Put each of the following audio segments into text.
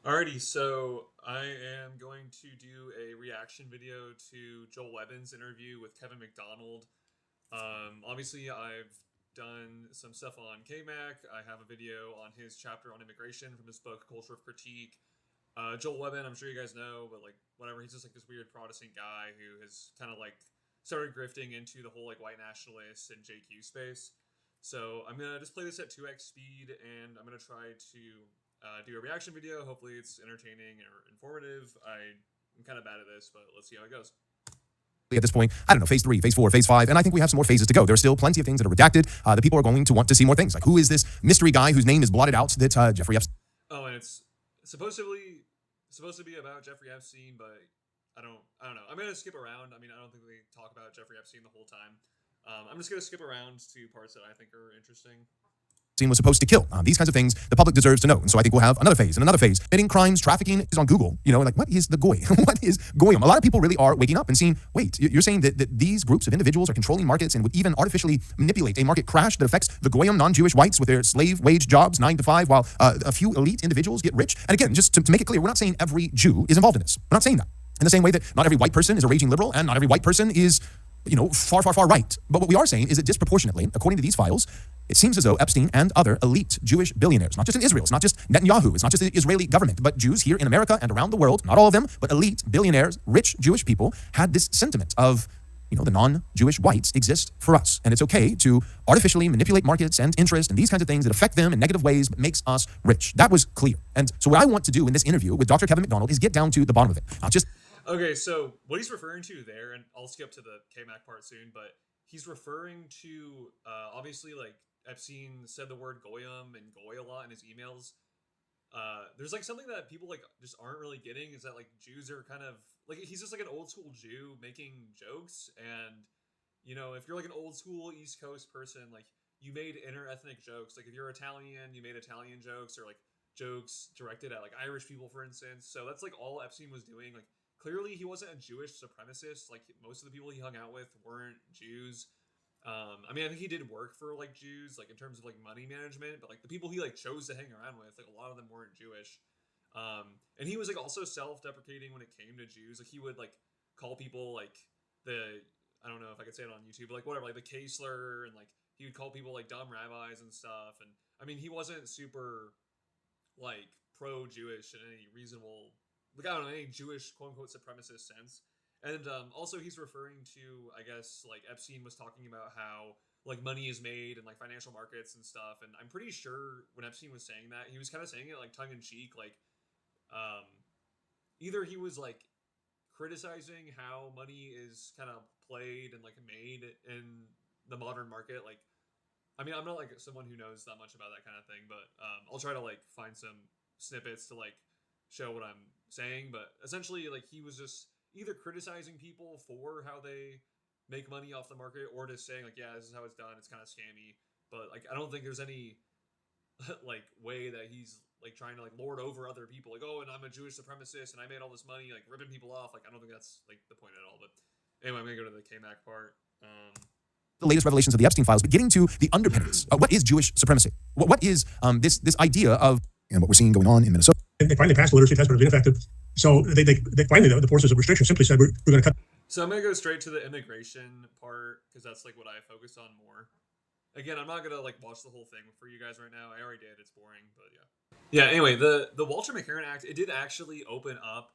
Alrighty, so I am going to do a reaction video to Joel Webbin's interview with Kevin Macdonald. Obviously, I've done some stuff on KMac. I have a video on his chapter on immigration from his book Culture of Critique. Joel Webbin, I'm sure you guys know, but like whatever, he's just like this weird Protestant guy who has kind of like started grifting into the whole like white nationalist and JQ space. So I'm gonna just play this at 2x speed, and I'm gonna try to do a reaction video. Hopefully, it's entertaining or informative. I'm kind of bad at this, but let's see how it goes. At this point, I don't know, phase 3, phase 4, phase 5, and I think we have some more phases to go. There are still plenty of things that are redacted. The people are going to want to see more things. Like, who is this mystery guy whose name is blotted out that Jeffrey Epstein? Oh, and it's supposed to be about Jeffrey Epstein, but I don't know. I'm gonna skip around. I mean, I don't think we talk about Jeffrey Epstein the whole time. I'm just gonna skip around to parts that I think are interesting. Was supposed to kill. These kinds of things the public deserves to know. And so I think we'll have another phase and another phase. Committing crimes, trafficking is on Google. You know, like, what is the goy? What is goyim? A lot of people really are waking up and seeing, wait, you're saying that these groups of individuals are controlling markets and would even artificially manipulate a market crash that affects the goyim, non-Jewish whites with their slave wage jobs, 9 to 5, while a few elite individuals get rich. And again, just to make it clear, we're not saying every Jew is involved in this. We're not saying that. In the same way that not every white person is a raging liberal and not every white person is, you know, far right. But what we are saying is that disproportionately, according to these files, it seems as though Epstein and other elite Jewish billionaires, not just in Israel, it's not just Netanyahu, it's not just the Israeli government, but Jews here in America and around the world, not all of them, but elite billionaires, rich Jewish people, had this sentiment of, you know, the non-Jewish whites exist for us. And it's okay to artificially manipulate markets and interest and these kinds of things that affect them in negative ways, but makes us rich. That was clear. And so what I want to do in this interview with Dr. Kevin Macdonald is get down to the bottom of it. Not just... Okay, so what he's referring to there, and I'll skip to the KMac part soon, but he's referring to, obviously, like, Epstein said the word goyim and goy a lot in his emails. There's like something that people like just aren't really getting is that like Jews are kind of like, he's just like an old school Jew making jokes. And you know, if you're like an old school East Coast person, like you made inter-ethnic jokes. Like if you're Italian, you made Italian jokes, or like jokes directed at like Irish people, for instance. So that's like all Epstein was doing. Like clearly he wasn't a Jewish supremacist. Like most of the people he hung out with weren't Jews. I mean, I think he did work for like Jews, like in terms of like money management, but like the people he like chose to hang around with, like a lot of them weren't Jewish. And he was like also self-deprecating when it came to Jews. Like he would like call people like I don't know if I could say it on YouTube, but like whatever, like the K slur, and like he would call people like dumb rabbis and stuff. And I mean, he wasn't super like pro-Jewish in any reasonable, like I don't know, any Jewish quote unquote supremacist sense. And also he's referring to, I guess, like Epstein was talking about how like money is made and like financial markets and stuff. And I'm pretty sure when Epstein was saying that, he was kind of saying it like tongue in cheek, like um, either he was like criticizing how money is kind of played and like made in the modern market. Like, I mean, I'm not like someone who knows that much about that kind of thing, but I'll try to like find some snippets to like show what I'm saying. But essentially, like he was just either criticizing people for how they make money off the market, or just saying like, yeah, this is how it's done, it's kind of scammy. But like I don't think there's any like way that he's like trying to like lord over other people, like, oh, and I'm a Jewish supremacist and I made all this money like ripping people off. Like I don't think that's like the point at all. But anyway, I'm gonna go to the KMac part. The latest revelations of the Epstein files, but getting to the underpinnings. What is Jewish supremacy? What is this idea of, and what we're seeing going on in Minnesota? They finally passed the literacy test, but it was ineffective. So they finally, the forces of restriction simply said, we're going to cut. So I'm going to go straight to the immigration part, because that's like what I focus on more. Again, I'm not going to like watch the whole thing for you guys right now. I already did. It's boring, but yeah. Yeah, anyway, the Walter McCarran Act, it did actually open up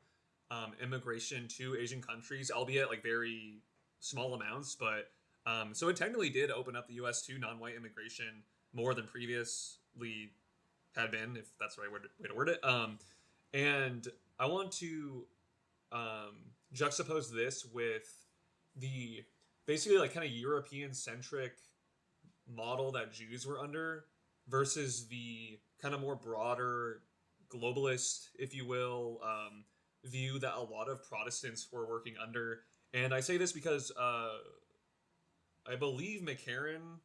immigration to Asian countries, albeit like very small amounts. But so it technically did open up the U.S. to non-white immigration more than previously had been, if that's the right way to word it. And I want to juxtapose this with the basically like kind of European centric model that Jews were under versus the kind of more broader globalist, if you will, view that a lot of Protestants were working under. And I say this because I believe McCarran,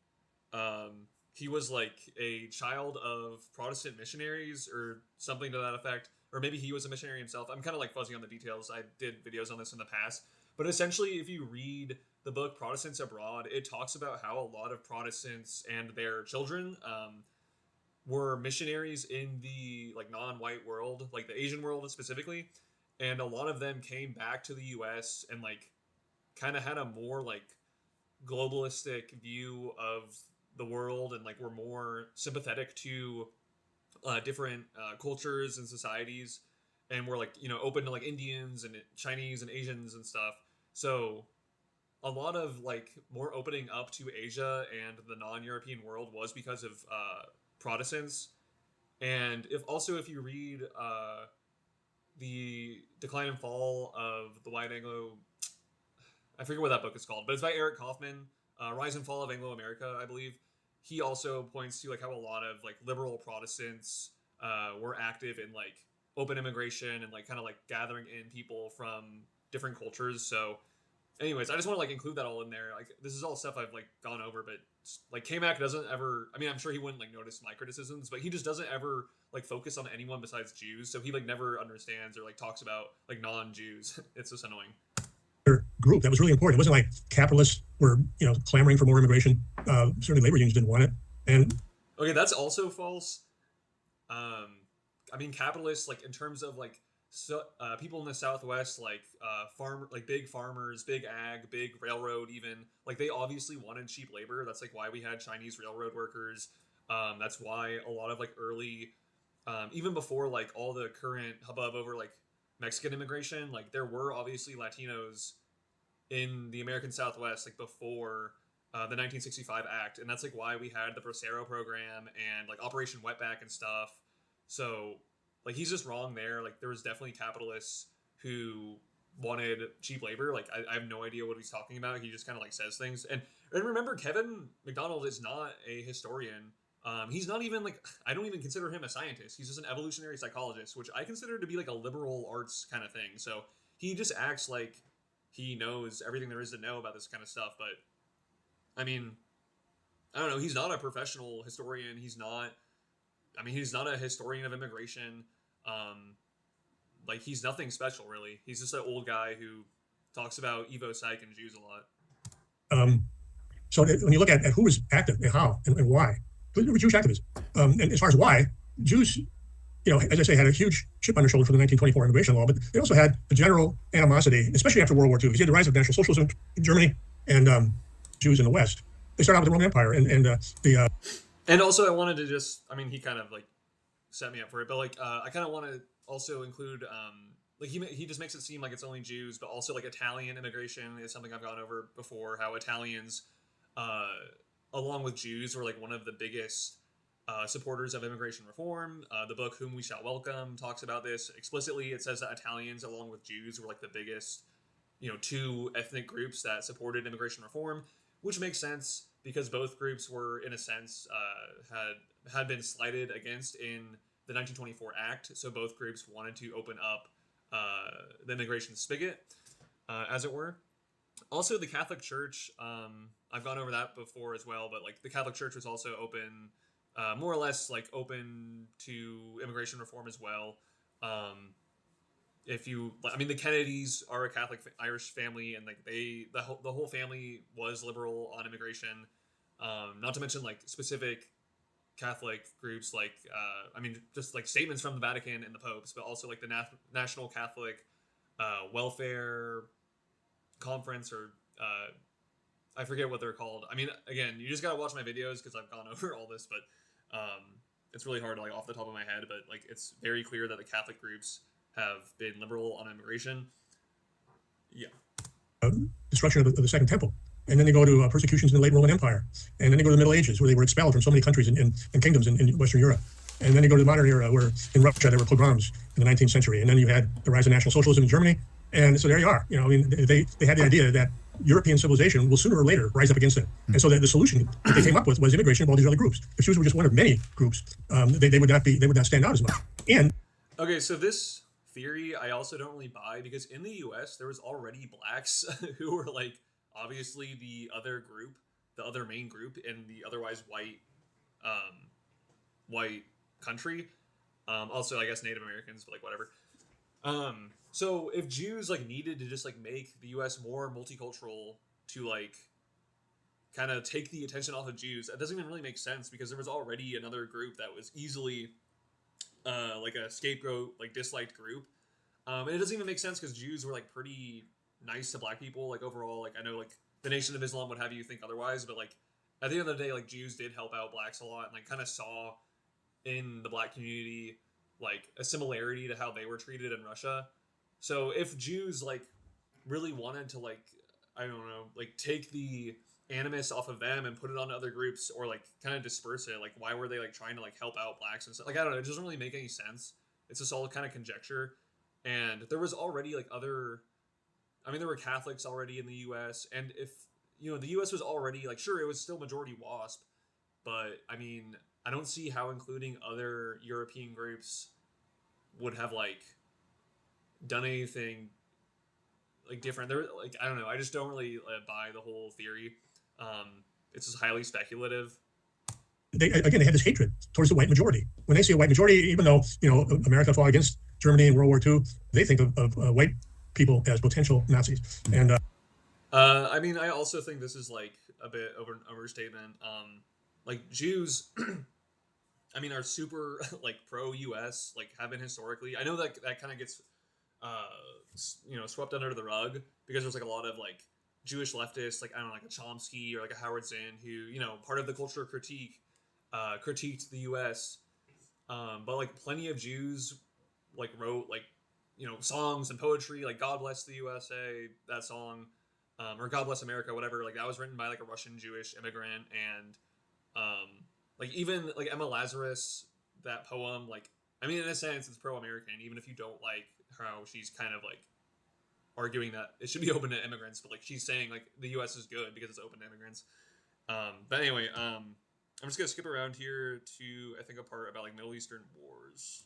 he was like a child of Protestant missionaries or something to that effect. Or maybe he was a missionary himself. I'm kind of like fuzzy on the details. I did videos on this in the past. But essentially, if you read the book Protestants Abroad, it talks about how a lot of Protestants and their children were missionaries in the like non-white world, like the Asian world specifically, and a lot of them came back to the U.S. and like kind of had a more like globalistic view of the world and like were more sympathetic to different cultures and societies, and were like open to like Indians and Chinese and Asians and stuff. So a lot of like more opening up to Asia and the non-European world was because of Protestants. And if you read the Decline and Fall of the White Anglo, I forget what that book is called, but it's by Eric Kaufman, Rise and Fall of Anglo America, I believe. He also points to like how a lot of like liberal Protestants were active in like open immigration and like kind of like gathering in people from different cultures. So anyways, I just want to like include that all in there. Like this is all stuff I've like gone over, but like K-Mac doesn't ever, I mean, I'm sure he wouldn't like notice my criticisms, but he just doesn't ever like focus on anyone besides Jews. So he like never understands or like talks about like non-Jews. It's just annoying. Group that was really important. It wasn't like capitalists were clamoring for more immigration. Certainly labor unions didn't want it. And okay, that's also false. I mean, capitalists, like in terms of like people in the Southwest, like like big farmers, big ag, big railroad, even like they obviously wanted cheap labor. That's like why we had Chinese railroad workers. That's why a lot of like early, even before like all the current hubbub over like Mexican immigration, like there were obviously Latinos in the American Southwest like before the 1965 Act, and that's like why we had the Bracero program and like Operation Wetback and stuff. So like he's just wrong there. Like there was definitely capitalists who wanted cheap labor. Like I have no idea what he's talking about. He just kind of like says things. And remember, Kevin Macdonald is not a historian. He's not even like, I don't even consider him a scientist. He's just an evolutionary psychologist, which I consider to be like a liberal arts kind of thing. So he just acts like he knows everything there is to know about this kind of stuff. But I mean, I don't know. He's not a professional historian. He's not a historian of immigration. Like he's nothing special really. He's just an old guy who talks about Evo Psych and Jews a lot. So when you look at who was active and how and why, there were Jewish activists. And as far as why, Jews, as I say, had a huge chip on their shoulder for the 1924 immigration law, but they also had a general animosity, especially after World War II, because you had the rise of National Socialism in Germany and Jews in the West. They started out with the Roman Empire and also I wanted to just, I mean, he kind of like set me up for it, but like I kind of want to also include like he just makes it seem like it's only Jews, but also like Italian immigration is something I've gone over before, how Italians along with Jews were like one of the biggest supporters of immigration reform. The book Whom We Shall Welcome talks about this explicitly. It says that Italians along with Jews were like the biggest two ethnic groups that supported immigration reform, which makes sense because both groups were in a sense had been slighted against in the 1924 Act. So both groups wanted to open up the immigration spigot, as it were. Also, the Catholic Church, I've gone over that before as well, but like the Catholic Church was also open, more or less like open to immigration reform as well. The Kennedys are a Catholic Irish family, and like the whole family was liberal on immigration. Not to mention like specific Catholic groups like just like statements from the Vatican and the popes, but also like the National Catholic Welfare Conference, or I forget what they're called. I mean, again, you just gotta watch my videos because I've gone over all this, but it's really hard to like off the top of my head. But like it's very clear that the Catholic groups have been liberal on immigration. Yeah. Destruction of the Second Temple. And then they go to persecutions in the late Roman Empire. And then they go to the Middle Ages, where they were expelled from so many countries and kingdoms in Western Europe. And then they go to the modern era, where in Russia there were pogroms in the 19th century. And then you had the rise of National Socialism in Germany. And so there you are. They had the idea that European civilization will sooner or later rise up against it. And so the solution that they came up with was immigration of all these other groups. If Jews were just one of many groups, they would not stand out as much. And okay, so this theory I also don't really buy, because in the US there was already blacks who were like obviously the other main group in the otherwise white country. Also I guess Native Americans, but like whatever. So if Jews like needed to just like make the US more multicultural to like kind of take the attention off of Jews. That doesn't even really make sense because there was already another group that was easily like a scapegoat, like disliked group. And it doesn't even make sense because Jews were like pretty nice to black people, like overall. Like I know like the Nation of Islam would have you think otherwise, but like at the end of the day, like Jews did help out blacks a lot, and like kind of saw in the black community like a similarity to how they were treated in Russia. So if Jews like really wanted to like I don't know like take the animus off of them and put it on other groups or like kind of disperse it, like why were they like trying to like help out blacks and stuff? Like I don't know, it doesn't really make any sense. It's just all kind of conjecture. And there was already like other I mean there were Catholics already in the US, and if the US was already like sure it was still majority WASP, but I mean I don't see how including other European groups would have like done anything like different. There like I don't know, I just don't really buy the whole theory. It's just highly speculative. They had this hatred towards the white majority. When they see a white majority, even though America fought against Germany in World War II, they think of white people as potential Nazis. And I mean, I also think this is like a bit of an overstatement. Like Jews, I mean, are super like pro-U.S. like have been historically. I know that kind of gets swept under the rug because there's like a lot of like Jewish leftists, like I don't know, like a Chomsky or like a Howard Zinn, who part of the cultural critique critiqued the U.S. But like plenty of Jews like wrote like songs and poetry like God Bless the USA, that song, or God Bless America, whatever. Like that was written by like a Russian Jewish immigrant, and like even like Emma Lazarus, that poem, like I mean in a sense it's pro-American, even if you don't like how she's kind of like arguing that it should be open to immigrants, but like she's saying like the U.S. is good because it's open to immigrants. But anyway, I'm just gonna skip around here to I think a part about like Middle Eastern wars.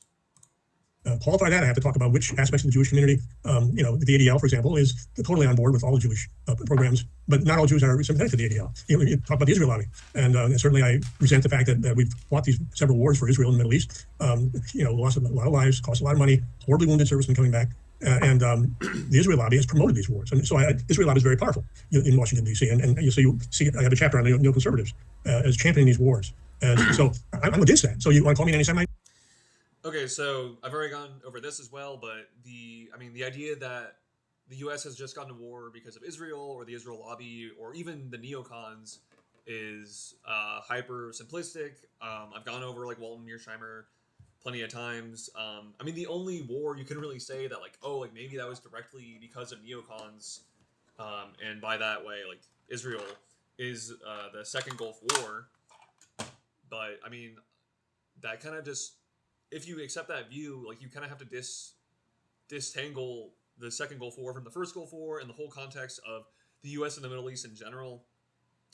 Qualify that, I have to talk about which aspects of the Jewish community. The ADL, for example, is totally on board with all Jewish programs, but not all Jews are sympathetic to the ADL. You talk about the Israel lobby, and certainly I resent the fact that we've fought these several wars for Israel in the Middle East. Lost a lot of lives, cost a lot of money, horribly wounded servicemen coming back. And the Israel lobby has promoted these wars. And so Israel lobby is very powerful in Washington, D.C. And you see I have a chapter on the neoconservatives as championing these wars. So I'm against that. So you want to call me an anti-Semite? Okay, so I've already gone over this as well, but the idea that the U.S. has just gone to war because of Israel or the Israel lobby or even the neocons is hyper simplistic. I've gone over like Walton Mearsheimer plenty of times. I mean, the only war you can really say that like maybe that was directly because of neocons, and by that way like Israel is the Second Gulf War. But I mean, that kind of just, if you accept that view, like you kind of have to disentangle the Second Gulf War from the First Gulf War and the whole context of the U.S. and the Middle East in general.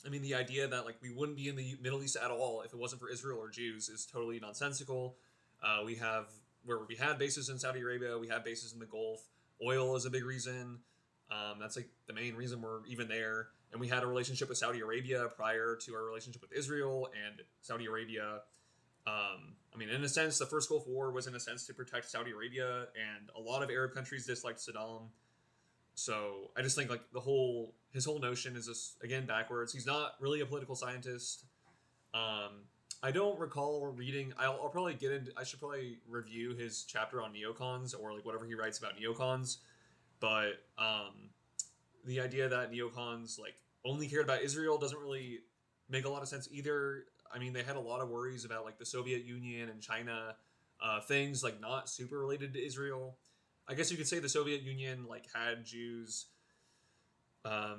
I mean, the idea that like we wouldn't be in the Middle East at all if it wasn't for Israel or Jews is totally nonsensical. We had bases in Saudi Arabia, we have bases in the Gulf. Oil is a big reason. That's like the main reason we're even there. And we had a relationship with Saudi Arabia prior to our relationship with Israel, and Saudi Arabia. I mean, in a sense, the First Gulf War was in a sense to protect Saudi Arabia, and a lot of Arab countries disliked Saddam. So I just think like his whole notion is just again backwards. He's not really a political scientist. I don't recall reading. I'll probably get into. I should probably review his chapter on neocons or like whatever he writes about neocons. But the idea that neocons like only cared about Israel doesn't really make a lot of sense either. I mean, they had a lot of worries about like the Soviet Union and China, things like not super related to Israel. I guess you could say the Soviet Union like had Jews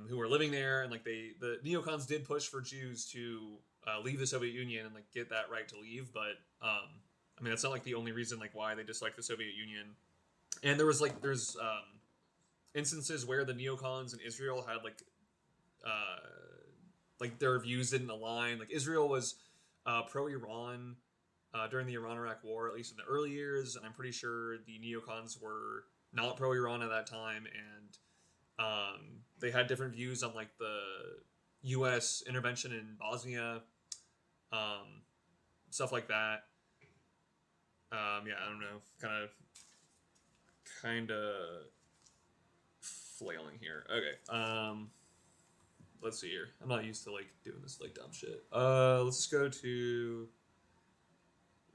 who were living there, and like the neocons did push for Jews to leave the Soviet Union and like get that right to leave. But I mean, that's not like the only reason like why they disliked the Soviet Union. And there's instances where the neocons in Israel had like their views didn't align. Like Israel was pro-Iran during the Iran-Iraq War, at least in the early years, and I'm pretty sure the neocons were not pro-Iran at that time, and they had different views on like the U.S. intervention in Bosnia, stuff like that. Yeah, I don't know, kind of flailing here. Okay. let's see here. I'm not used to like doing this like dumb shit. Let's just go to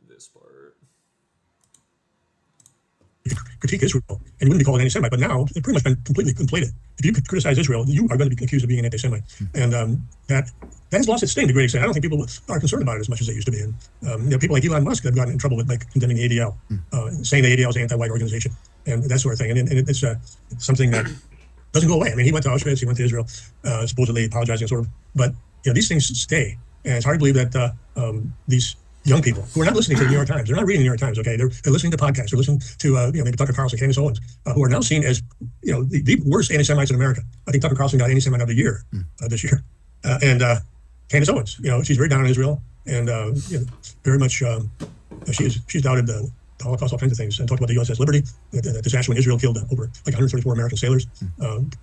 this part. Critique Israel, and you wouldn't be called an anti-Semite, but now it's pretty much been completely conflated. If you criticize Israel, you are going to be accused of being an anti-Semite, and that has lost its sting to a great extent. I don't think people are concerned about it as much as they used to be. And people like Elon Musk have gotten in trouble with like condemning the ADL, saying the ADL is an anti-white organization, and that sort of thing. And it's something that doesn't go away. I mean, he went to Auschwitz, he went to Israel, supposedly apologizing, sort of. But these things stay, and it's hard to believe that these young people who are not listening to the New York Times, they're not reading the New York Times. Okay, they're listening to podcasts, they're listening to maybe Tucker Carlson, Candace Owens, who are now seen as the worst anti-Semites in America. I think Tucker Carlson got anti-Semite of the year this year, and Candace Owens, she's very down on Israel, and very much she's doubted the Holocaust, all kinds of things, and talked about the USS Liberty, the disaster when Israel killed over like 134 American sailors,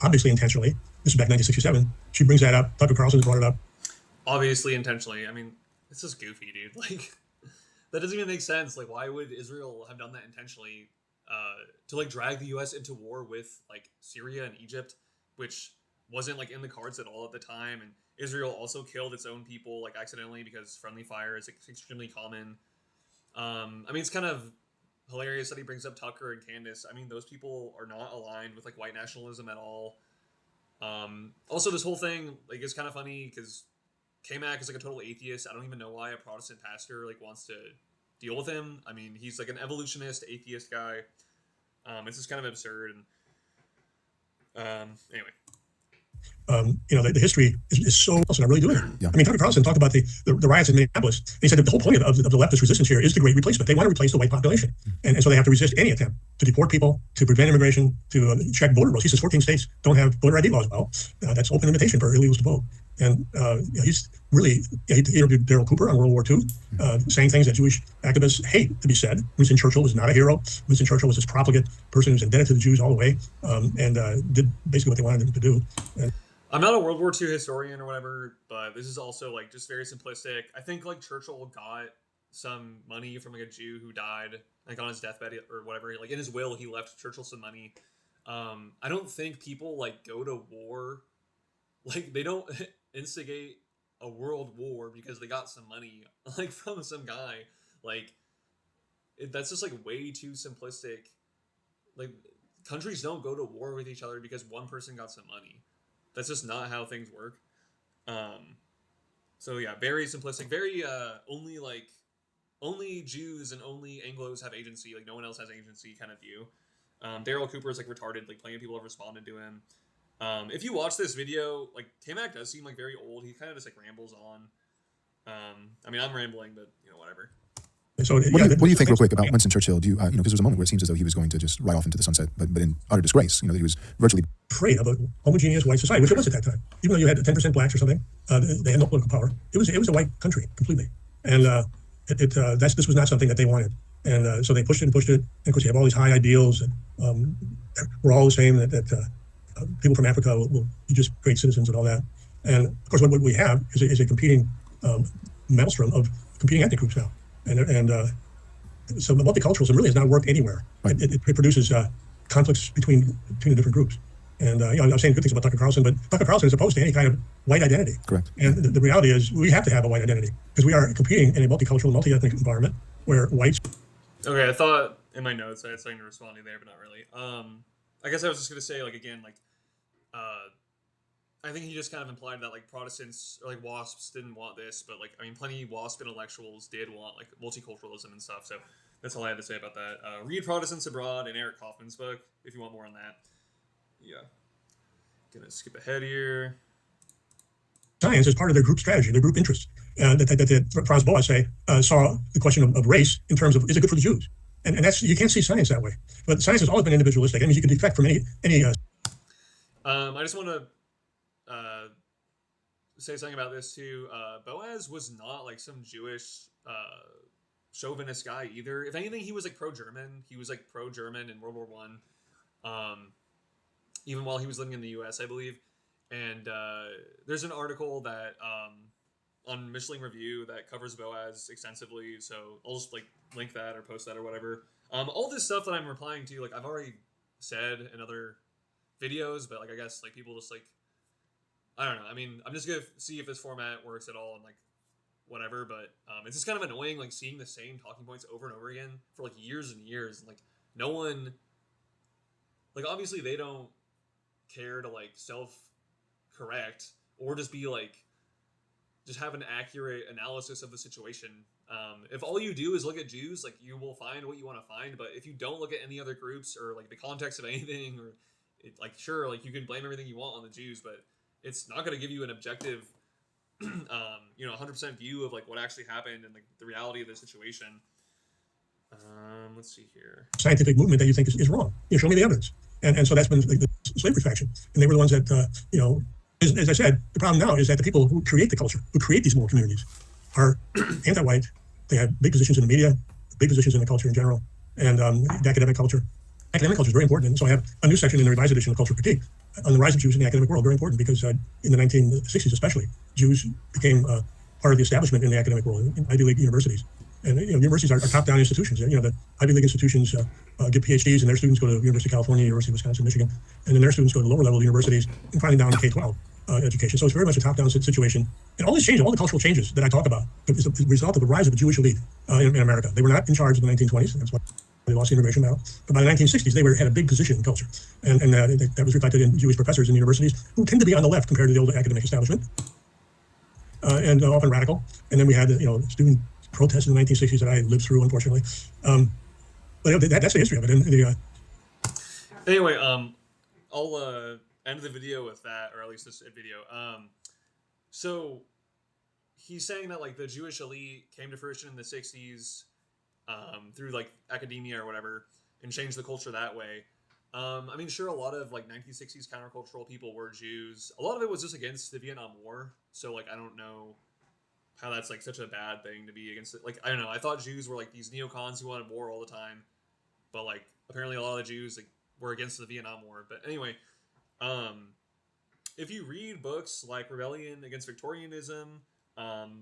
obviously intentionally. This is back in 1967. She brings that up. Tucker Carlson brought it up. Obviously intentionally. I mean, it's just goofy, dude. Like, that doesn't even make sense. Like, why would Israel have done that intentionally to like drag the U.S. into war with like Syria and Egypt, which wasn't like in the cards at all at the time, and Israel also killed its own people like accidentally because friendly fire is extremely common. I mean, it's kind of hilarious that he brings up Tucker and Candace. I mean, those people are not aligned with like white nationalism at all. Also, this whole thing like is kind of funny because K-Mac is like a total atheist. I don't even know why a Protestant pastor like wants to deal with him. I mean, he's like an evolutionist, atheist guy. It's just kind of absurd. And anyway. The history is so awesome. I really do it. Yeah. I mean, Tucker Carlson talked about the riots in Minneapolis. He said that the whole point of the leftist resistance here is the great replacement. They want to replace the white population. And so they have to resist any attempt to deport people, to prevent immigration, to check voter rolls. He says 14 states don't have voter ID laws. Well, that's open invitation for illegals to vote. And he's really, he interviewed Daryl Cooper on World War II, saying things that Jewish activists hate to be said. Winston Churchill was not a hero. Winston Churchill was this profligate person who's indebted to the Jews all the way, and did basically what they wanted him to do. I'm not a World War II historian or whatever, but this is also like just very simplistic. I think like Churchill got some money from like a Jew who died like on his deathbed or whatever. Like in his will, he left Churchill some money. I don't think people like go to war, like they don't instigate a world war because they got some money like from some guy. Like that's just like way too simplistic. Like countries don't go to war with each other because one person got some money. That's just not how things work. So yeah, very simplistic, very only Jews and only Anglos have agency, like no one else has agency kind of view. Daryl Cooper is like retarded, like plenty of people have responded to him. If you watch this video, like K-Mac does seem like very old. He kind of just like rambles on. I mean, I'm rambling, but whatever. So, what do you think, real quick, about Winston Churchill? Do you, because there was a moment where it seems as though he was going to just ride off into the sunset, but in utter disgrace. That he was virtually afraid of a homogeneous white society, which it was at that time. Even though you had 10% blacks or something, they had no political power. It was a white country completely, and this was not something that they wanted. And so they pushed it. And of course, you have all these high ideals, and we're all the same. That people from Africa will be just great citizens and all that. And of course, what we have is a competing maelstrom of competing ethnic groups now. And so multiculturalism really has not worked anywhere. Right. It produces conflicts between the different groups. And I was saying good things about Tucker Carlson, but Tucker Carlson is opposed to any kind of white identity. Correct. And the reality is we have to have a white identity because we are competing in a multicultural, multi-ethnic environment where whites. Okay, I thought in my notes I had something to respond to there, but not really. I guess I was just gonna say I think he just kind of implied that like Protestants or like WASPs didn't want this, but like I mean, plenty of WASP intellectuals did want like multiculturalism and stuff. So that's all I had to say about that. Read Protestants Abroad and Eric Kaufman's book if you want more on that. Yeah, gonna skip ahead here. Science is part of their group strategy, their group interests. That Franz Boas saw the question of race in terms of is it good for the Jews, and that's you can't see science that way. But science has always been individualistic. I mean, you can defect from any. I just want to say something about this too. Boaz was not like some Jewish chauvinist guy either. If anything, he was like pro-German. He was like pro-German in World War I, even while he was living in the U.S., I believe. And there's an article that on Michelin Review that covers Boaz extensively. So I'll just like link that or post that or whatever. All this stuff that I'm replying to, like I've already said in other videos, but like I guess like people just like I don't know. I mean, I'm just gonna see if this format works at all and like whatever. But it's just kind of annoying, like seeing the same talking points over and over again for like years and years. And like no one, like obviously they don't care to like self correct or just be like just have an accurate analysis of the situation. If all you do is look at Jews, like you will find what you want to find. But if you don't look at any other groups or like the context of anything, or like sure, like you can blame everything you want on the Jews, but it's not going to give you an objective, 100% view of like what actually happened and like the reality of the situation. Let's see here. Scientific movement that you think is wrong. Show me the evidence. And so that's been the slavery faction, and they were the ones that as I said, the problem now is that the people who create the culture, who create these moral communities, are anti-white. They have big positions in the media, big positions in the culture in general, and the academic culture. Academic culture is very important. And so I have a new section in the revised edition of Culture Critique on the rise of Jews in the academic world. Very important because in the 1960s especially, Jews became part of the establishment in the academic world, in Ivy League universities. And universities are top-down institutions. The Ivy League institutions give PhDs, and their students go to University of California, University of Wisconsin, Michigan, and then their students go to lower-level universities, and finally down to K-12 education. So it's very much a top-down situation. And all this change, all the cultural changes that I talk about, is the result of the rise of the Jewish elite in America. They were not in charge in the 1920s. That's why they lost the immigration battle. But by the 1960s, they had a big position in culture, and that was reflected in Jewish professors in universities who tend to be on the left compared to the old academic establishment, and often radical. And then we had student protests in the 1960s that I lived through, unfortunately. But that's the history of it. Anyway, I'll end the video with that, or at least this video. So he's saying that like the Jewish elite came to fruition in the 60s through like academia or whatever, and changed the culture that way. I mean, sure, a lot of like 1960s countercultural people were Jews. A lot of it was just against the Vietnam War. So like, I don't know how that's like such a bad thing to be against it. Like, I don't know. I thought Jews were like these neocons who wanted war all the time, but like apparently a lot of Jews like were against the Vietnam War. But anyway, if you read books like Rebellion Against Victorianism,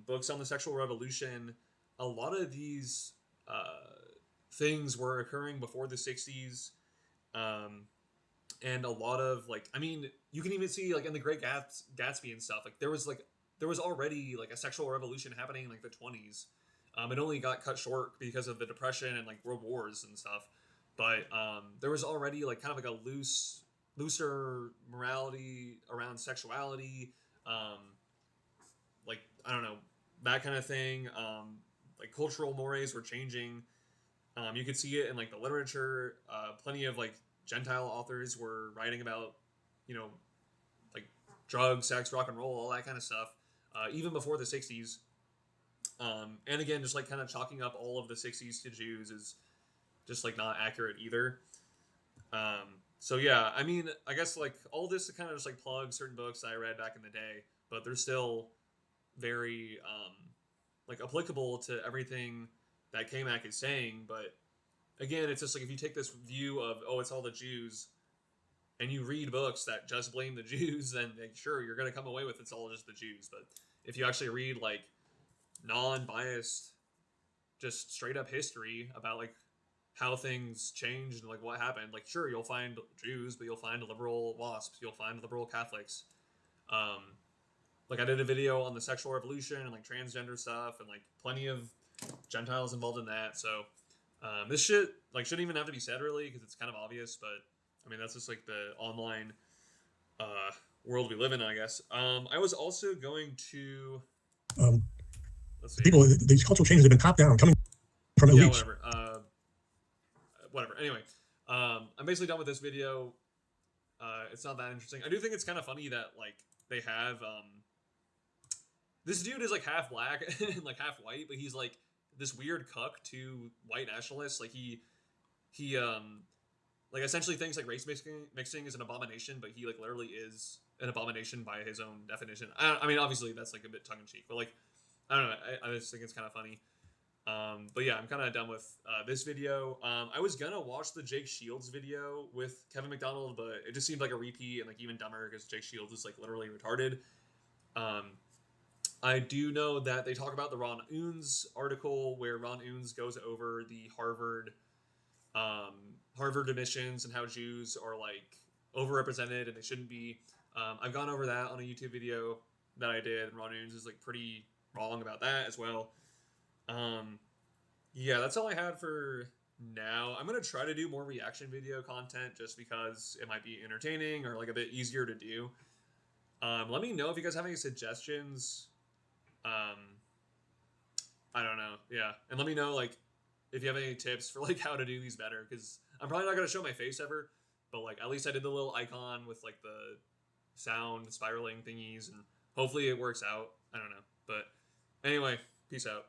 books on the sexual revolution, a lot of these things were occurring before the 60s. And a lot of like, I mean, you can even see like in the Great Gatsby and stuff, like there was already like a sexual revolution happening in like the 20s. It only got cut short because of the Depression and like world wars and stuff. But there was already like kind of like a looser morality around sexuality, like I don't know, that kind of thing. Like cultural mores were changing. You could see it in like the literature. Plenty of like Gentile authors were writing about, like drugs, sex, rock and roll, all that kind of stuff, even before the 60s. And again, just like kind of chalking up all of the 60s to Jews is just like not accurate either. So yeah, I mean, I guess like all this to kind of just like plug certain books that I read back in the day, but they're still very like applicable to everything that K-Mac is saying. But again, it's just like if you take this view of, oh, it's all the Jews, and you read books that just blame the Jews, then like, sure, you're going to come away with it's all just the Jews. But if you actually read like non-biased, just straight up history about like how things changed and like what happened, like sure, you'll find Jews, but you'll find liberal WASPs, you'll find liberal Catholics. Like I did a video on the sexual revolution and like transgender stuff, and like plenty of Gentiles involved in that. So this shit like shouldn't even have to be said really, because it's kind of obvious. But I mean, that's just like the online world we live in, I guess. I was also going to let's see. People, these cultural changes have been top down, coming from elites. Yeah, whatever. Anyway, I'm basically done with this video. It's not that interesting. I do think it's kind of funny that like they have this dude is like half black and like half white, but he's like this weird cuck to white nationalists. Like he like essentially thinks like race mixing is an abomination, but he like literally is an abomination by his own definition. I mean, obviously that's like a bit tongue in cheek, but like I don't know. I just think it's kind of funny. But yeah, I'm kind of done with this video. I was gonna watch the Jake Shields video with Kevin Macdonald, but it just seemed like a repeat and like even dumber because Jake Shields is like literally retarded. I do know that they talk about the Ron Unz article where Ron Unz goes over the Harvard admissions and how Jews are like overrepresented and they shouldn't be. I've gone over that on a YouTube video that I did, and Raw Noons is like pretty wrong about that as well. Yeah, that's all I had for now. I'm gonna try to do more reaction video content just because it might be entertaining or like a bit easier to do. Let me know if you guys have any suggestions. I don't know. Yeah, and let me know like if you have any tips for like how to do these better, because I'm probably not gonna show my face ever, but like at least I did the little icon with like the sound spiraling thingies, and hopefully it works out. I don't know, but anyway, peace out.